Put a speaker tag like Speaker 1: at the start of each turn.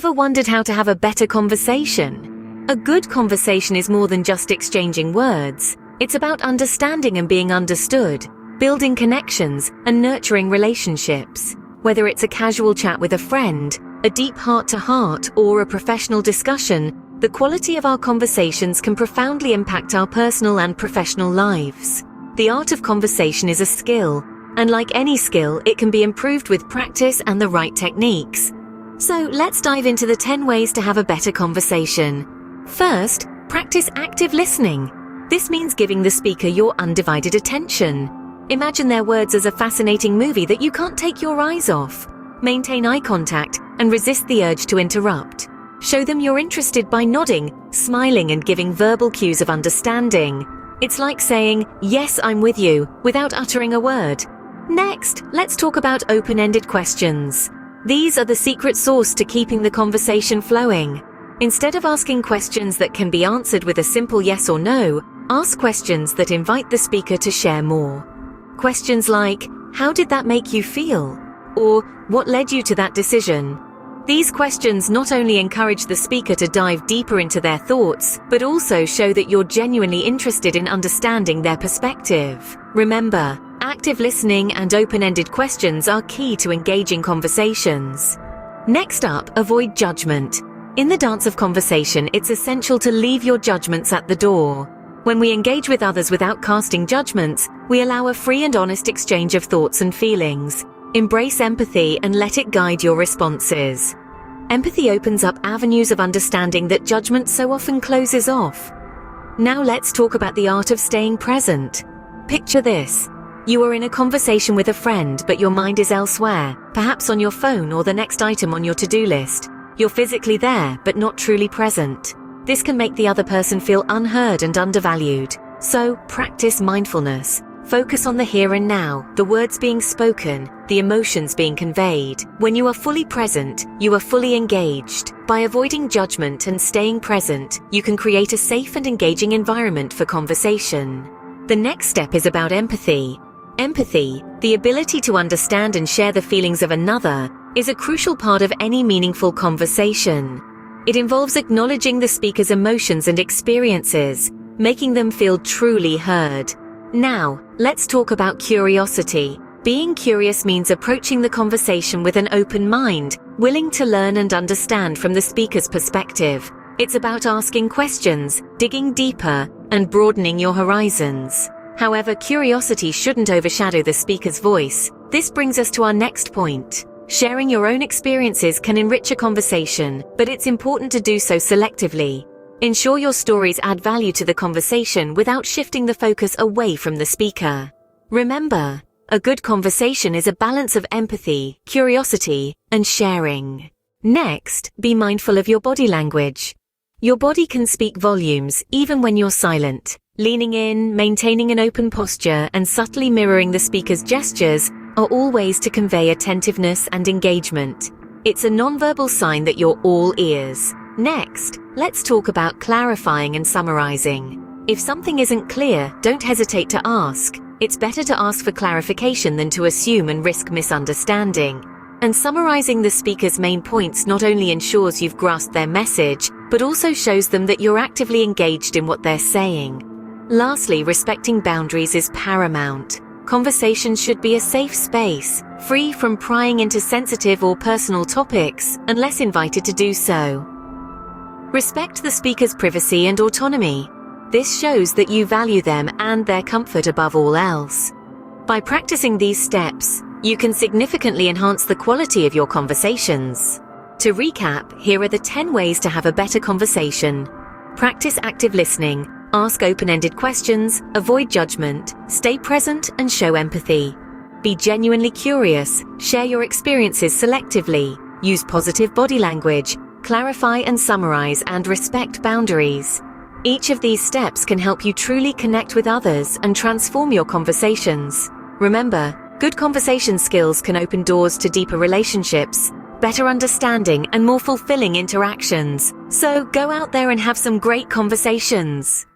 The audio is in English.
Speaker 1: Ever wondered how to have a better conversation? A good conversation is more than just exchanging words. It's about understanding and being understood, building connections, and nurturing relationships. Whether it's a casual chat with a friend, a deep heart-to-heart, or a professional discussion, the quality of our conversations can profoundly impact our personal and professional lives. The art of conversation is a skill, and like any skill, it can be improved with practice and the right techniques. So let's dive into the 10 ways to have a better conversation. First, practice active listening. This means giving the speaker your undivided attention. Imagine their words as a fascinating movie that you can't take your eyes off. Maintain eye contact and resist the urge to interrupt. Show them you're interested by nodding, smiling, and giving verbal cues of understanding. It's like saying, "Yes, I'm with you," without uttering a word. Next, let's talk about open-ended questions. These are the secret sauce to keeping the conversation flowing. Instead of asking questions that can be answered with a simple yes or no, ask questions that invite the speaker to share more. Questions like, "How did that make you feel?" Or, "What led you to that decision?" These questions not only encourage the speaker to dive deeper into their thoughts, but also show that you're genuinely interested in understanding their perspective. Remember, active listening and open-ended questions are key to engaging conversations. Next up, avoid judgment. In the dance of conversation, it's essential to leave your judgments at the door. When we engage with others without casting judgments, we allow a free and honest exchange of thoughts and feelings. Embrace empathy and let it guide your responses. Empathy opens up avenues of understanding that judgment so often closes off. Now let's talk about the art of staying present. Picture this. You are in a conversation with a friend, but your mind is elsewhere, perhaps on your phone or the next item on your to-do list. You're physically there, but not truly present. This can make the other person feel unheard and undervalued. So, practice mindfulness. Focus on the here and now, the words being spoken, the emotions being conveyed. When you are fully present, you are fully engaged. By avoiding judgment and staying present, you can create a safe and engaging environment for conversation. The next step is about empathy. Empathy, the ability to understand and share the feelings of another, is a crucial part of any meaningful conversation. It involves acknowledging the speaker's emotions and experiences, making them feel truly heard. Now, let's talk about curiosity. Being curious means approaching the conversation with an open mind, willing to learn and understand from the speaker's perspective. It's about asking questions, digging deeper, and broadening your horizons. However, curiosity shouldn't overshadow the speaker's voice. This brings us to our next point. Sharing your own experiences can enrich a conversation, but it's important to do so selectively. Ensure your stories add value to the conversation without shifting the focus away from the speaker. Remember, a good conversation is a balance of empathy, curiosity, and sharing. Next, be mindful of your body language. Your body can speak volumes even when you're silent. Leaning in, maintaining an open posture, and subtly mirroring the speaker's gestures are all ways to convey attentiveness and engagement. It's a nonverbal sign that you're all ears. Next, let's talk about clarifying and summarizing. If something isn't clear, don't hesitate to ask. It's better to ask for clarification than to assume and risk misunderstanding. And summarizing the speaker's main points not only ensures you've grasped their message, but also shows them that you're actively engaged in what they're saying. Lastly, respecting boundaries is paramount. Conversations should be a safe space, free from prying into sensitive or personal topics, unless invited to do so. Respect the speaker's privacy and autonomy. This shows that you value them and their comfort above all else. By practicing these steps, you can significantly enhance the quality of your conversations. To recap, here are the 10 ways to have a better conversation. Practice active listening. Ask open-ended questions, avoid judgment, stay present, and show empathy. Be genuinely curious, share your experiences selectively, use positive body language, clarify and summarize, and respect boundaries. Each of these steps can help you truly connect with others and transform your conversations. Remember, good conversation skills can open doors to deeper relationships, better understanding, and more fulfilling interactions. So go out there and have some great conversations.